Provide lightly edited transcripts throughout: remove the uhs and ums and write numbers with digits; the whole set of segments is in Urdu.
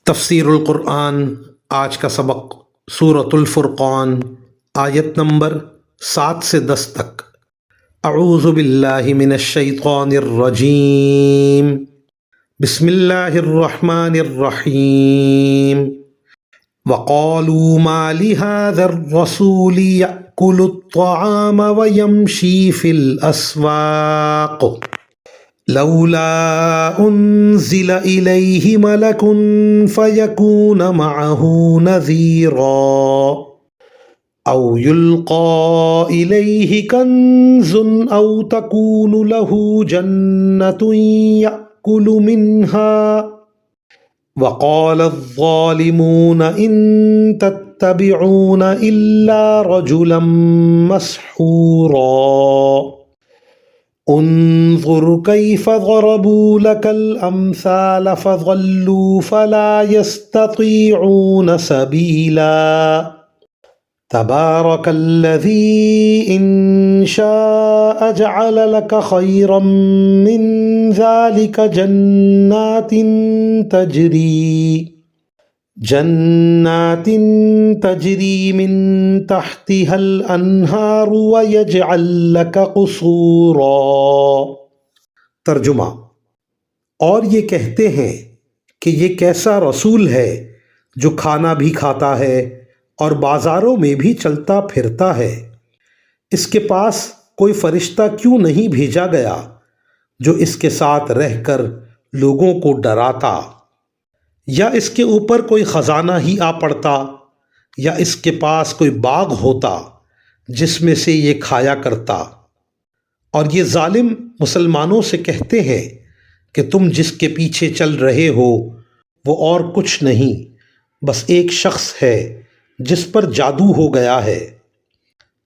تفسیر القرآن آج کا سبق سورۃ الفرقان آیت نمبر 7 سے 10 تک۔ اعوذ باللہ من الشیطان الرجیم، بسم اللہ الرحمن الرحیم۔ وقالوا ما لهذا الرسول يأكل الطعام ويمشي في الأسواق لولا أنزل إليه ملك فيكون معه نذيرا أو يلقى إليه كنز أو تكون له جنة يأكل منها وقال الظالمون إن تتبعون إلا رجلا مسحورا انظر كيف ضربوا لك الأمثال فضلوا فلا يستطيعون سبيلا تبارك الذي إن شاء جعل لك خيرا من ذلك جنات تجري من تحتها الأنهار ويجعل لك قصورا۔ ترجمہ: اور یہ کہتے ہیں کہ یہ کیسا رسول ہے جو کھانا بھی کھاتا ہے اور بازاروں میں بھی چلتا پھرتا ہے، اس کے پاس کوئی فرشتہ کیوں نہیں بھیجا گیا جو اس کے ساتھ رہ کر لوگوں کو ڈراتا، یا اس کے اوپر کوئی خزانہ ہی آ پڑتا، یا اس کے پاس کوئی باغ ہوتا جس میں سے یہ کھایا کرتا۔ اور یہ ظالم مسلمانوں سے کہتے ہیں کہ تم جس کے پیچھے چل رہے ہو وہ اور کچھ نہیں، بس ایک شخص ہے جس پر جادو ہو گیا ہے۔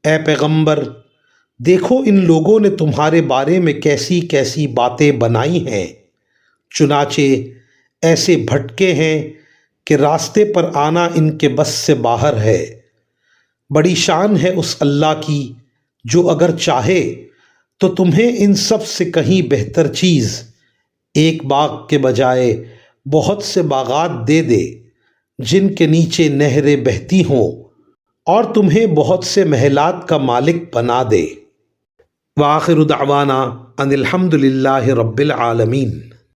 اے پیغمبر، دیکھو ان لوگوں نے تمہارے بارے میں کیسی کیسی باتیں بنائی ہیں، چنانچہ ایسے بھٹکے ہیں کہ راستے پر آنا ان کے بس سے باہر ہے۔ بڑی شان ہے اس اللہ کی جو اگر چاہے تو تمہیں ان سب سے کہیں بہتر چیز، ایک باغ کے بجائے بہت سے باغات دے دے جن کے نیچے نہریں بہتی ہوں، اور تمہیں بہت سے محلات کا مالک بنا دے۔ وآخر دعوانا ان الحمد للہ رب العالمین۔